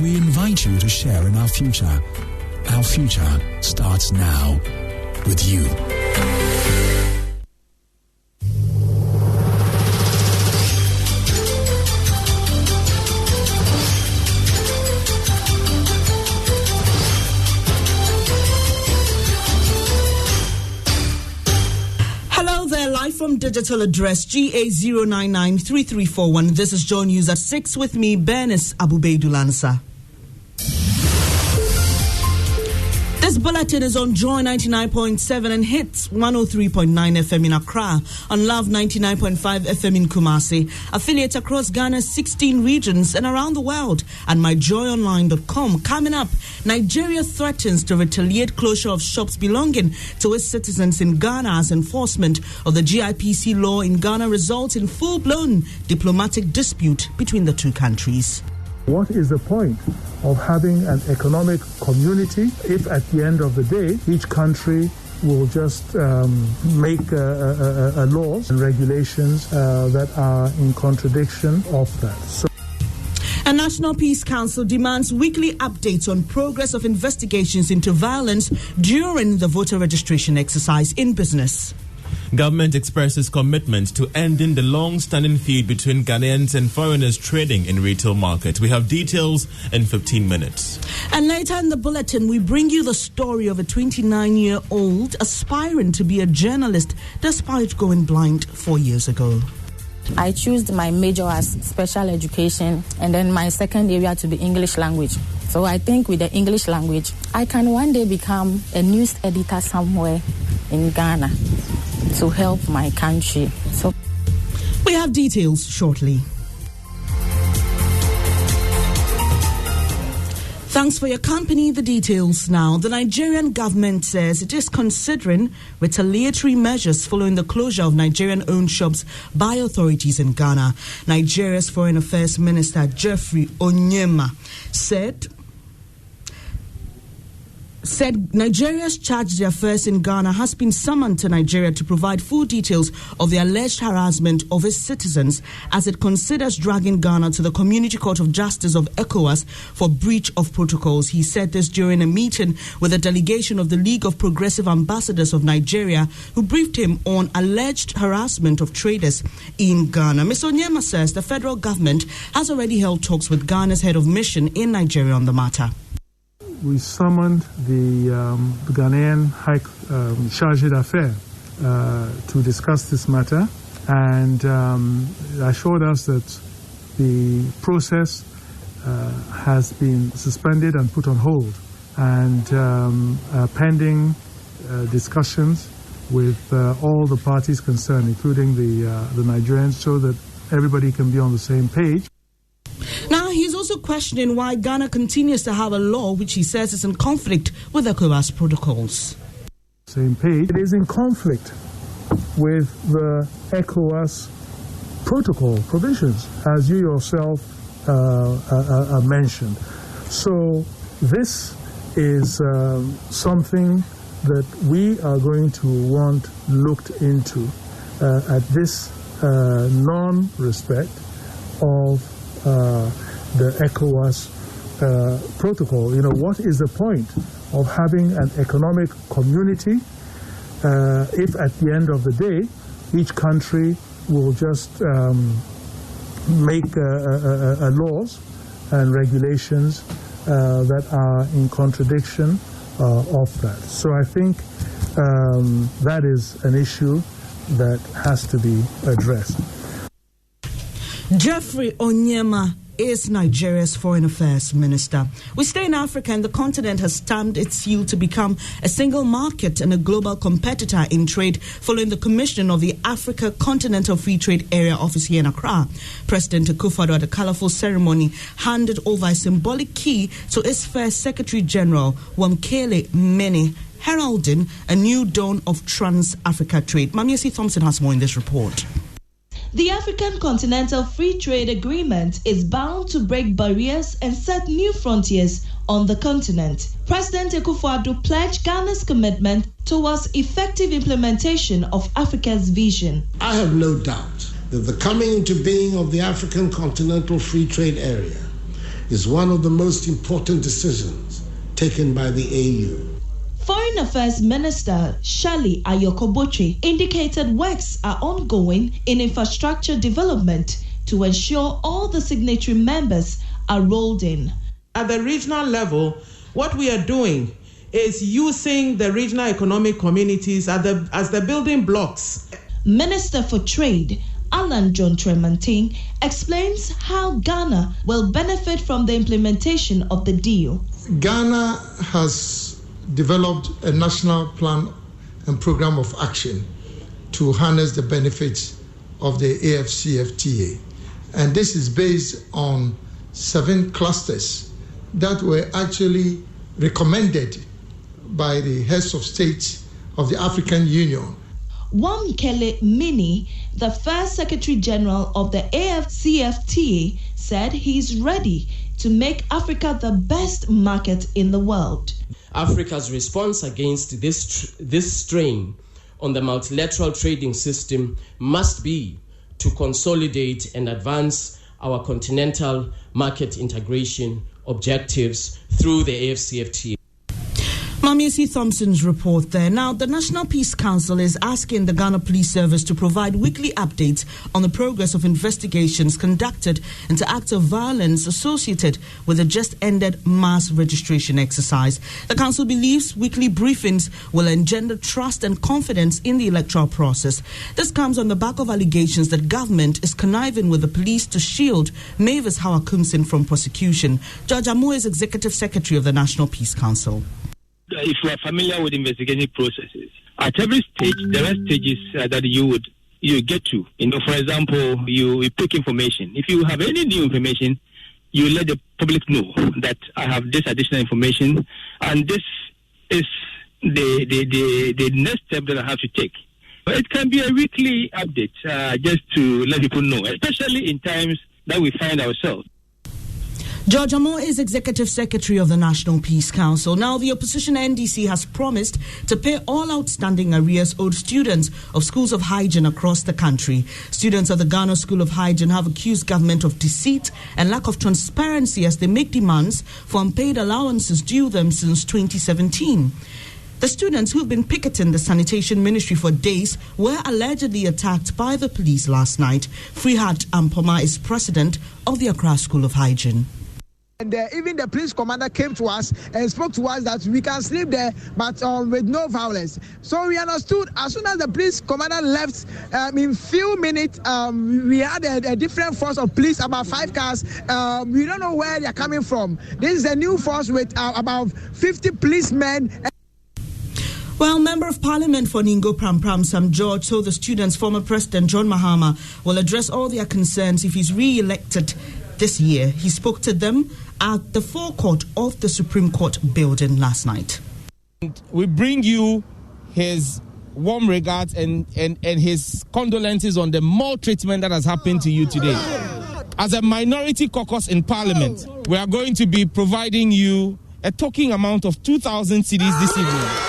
we invite you to share in our future. Our future starts now with you. Live from digital address GA0993341. This is Joy News at 6 with me, Bernice Abubeidulansa. This bulletin is on Joy 99.7 and hits 103.9 FM in Accra, on Love 99.5 FM in Kumasi, affiliates across Ghana's 16 regions and around the world, and myjoyonline.com. Coming up, Nigeria threatens to retaliate closure of shops belonging to its citizens in Ghana as enforcement of the GIPC law in Ghana results in full-blown diplomatic dispute between the two countries. What is the point of having an economic community if at the end of the day each country will just make laws and regulations that are in contradiction of that? So a National Peace Council demands weekly updates on progress of investigations into violence during the voter registration exercise in business. Government expresses commitment to ending the long-standing feud between Ghanaians and foreigners trading in retail market. We have details in 15 minutes. And later in the bulletin, we bring you the story of a 29-year-old aspiring to be a journalist despite going blind 4 years ago. I chose my major as special education and then my second area to be English language. So I think with the English language, I can one day become a news editor somewhere in Ghana to help my country. So we have details shortly. Thanks for your company. The details now. The Nigerian government says it is considering retaliatory measures following the closure of Nigerian-owned shops by authorities in Ghana. Nigeria's Foreign Affairs Minister Geoffrey Onyema said Nigeria's charge d'affaires in Ghana has been summoned to Nigeria to provide full details of the alleged harassment of its citizens as it considers dragging Ghana to the Community Court of Justice of ECOWAS for breach of protocols. He said this during a meeting with a delegation of the League of Progressive Ambassadors of Nigeria who briefed him on alleged harassment of traders in Ghana. Ms. Onyema says the federal government has already held talks with Ghana's head of mission in Nigeria on the matter. We summoned the Ghanaian High Charge d'Affaires to discuss this matter, and assured us that the process has been suspended and put on hold, and pending discussions with all the parties concerned, including the Nigerians, so that everybody can be on the same page. Now, he's also questioning why Ghana continues to have a law which he says is in conflict with ECOWAS protocols. Same page. It is in conflict with the ECOWAS protocol provisions, as you yourself mentioned. So this is something that we are going to want looked into at this non-respect of the ECOWAS protocol. You know, what is the point of having an economic community if at the end of the day each country will just make laws and regulations that are in contradiction of that? So I think that is an issue that has to be addressed. Geoffrey Onyema is Nigeria's Foreign Affairs Minister. We stay in Africa, and the continent has stamped its seal to become a single market and a global competitor in trade following the commissioning of the Africa Continental Free Trade Area office here in Accra. President Akufo-Addo at a colourful ceremony handed over a symbolic key to its first Secretary General, Wamkele Mene, heralding a new dawn of trans-Africa trade. Mamiesi Thompson has more in this report. The African Continental Free Trade Agreement is bound to break barriers and set new frontiers on the continent. President Akufo-Addo pledged Ghana's commitment towards effective implementation of Africa's vision. I have no doubt that the coming into being of the African Continental Free Trade Area is one of the most important decisions taken by the AU. Foreign Affairs Minister Shirley Ayokoboche indicated works are ongoing in infrastructure development to ensure all the signatory members are rolled in. At the regional level, what we are doing is using the regional economic communities as the building blocks. Minister for Trade Alan John Tremantin explains how Ghana will benefit from the implementation of the deal. Ghana has developed a national plan and program of action to harness the benefits of the AFCFTA. And this is based on 7 clusters that were actually recommended by the heads of state of the African Union. Wamkele Mini, the first Secretary General of the AFCFTA, said he's ready to make Africa the best market in the world. Africa's response against this strain on the multilateral trading system must be to consolidate and advance our continental market integration objectives through the AFCFTA. Mamiesi Thompson's report there. Now, the National Peace Council is asking the Ghana Police Service to provide weekly updates on the progress of investigations conducted into acts of violence associated with the just-ended mass registration exercise. The council believes weekly briefings will engender trust and confidence in the electoral process. This comes on the back of allegations that government is conniving with the police to shield Mavis Hawakumsin from prosecution. Judge Amoy is Executive Secretary of the National Peace Council. If you are familiar with investigating processes, at every stage there are stages that you get to. For example, you pick information. If you have any new information, you let the public know that I have this additional information, and this is the next step that I have to take. It can be a weekly update just to let people know, especially in times that we find ourselves. George Amo is Executive Secretary of the National Peace Council. Now, the opposition NDC has promised to pay all outstanding arrears owed students of schools of hygiene across the country. Students of the Ghana School of Hygiene have accused government of deceit and lack of transparency as they make demands for unpaid allowances due them since 2017. The students who've been picketing the sanitation ministry for days were allegedly attacked by the police last night. Freehat Ampoma is president of the Accra School of Hygiene. And even the police commander came to us and spoke to us that we can sleep there, but with no violence. So we understood as soon as the police commander left, in few minutes, we had a different force of police, about 5 cars. We don't know where they're coming from. This is a new force with about 50 policemen. Well, Member of Parliament for Ningo Pram Sam George told the students former President John Mahama will address all their concerns if he's re-elected this year. He spoke to them at the forecourt of the Supreme Court building last night. We bring you his warm regards and his condolences on the maltreatment that has happened to you today. As a minority caucus in Parliament, we are going to be providing you a token amount of 2,000 cedis this evening.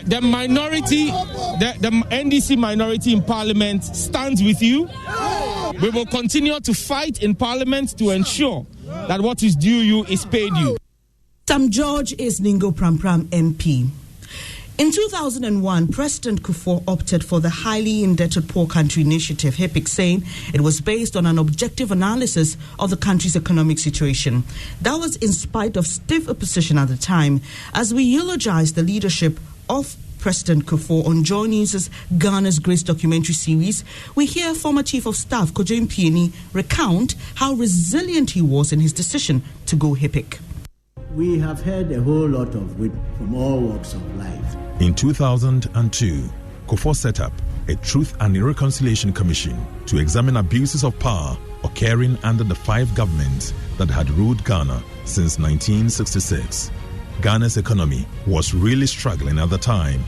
The minority, the NDC minority in Parliament stands with you. We will continue to fight in Parliament to ensure that what is due you is paid you. Sam George is Ningo Pram MP. In 2001, President Kufuor opted for the Highly Indebted Poor Country Initiative, HIPIC, saying it was based on an objective analysis of the country's economic situation. That was in spite of stiff opposition at the time. As we eulogize the leadership of President Kufuor on Joy News' Ghana's Grace documentary series, we hear former Chief of Staff Kojo Mpieni recount how resilient he was in his decision to go HIPIC. We have heard a whole lot of it from all walks of life. In 2002, Kufuor set up a Truth and Reconciliation Commission to examine abuses of power occurring under the 5 governments that had ruled Ghana since 1966. Ghana's economy was really struggling at the time,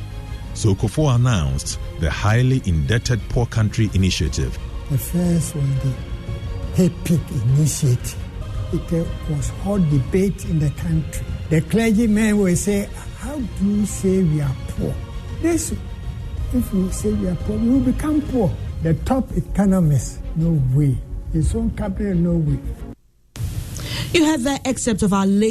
so Kufuor announced the Highly Indebted Poor Country Initiative. The first was the HIPIC initiative. It was hot debate in the country. The clergymen will say, how do you say we are poor? This, if we say we are poor, we will become poor. The top economists, no way. his own cabinet no way. You have the excerpt of our latest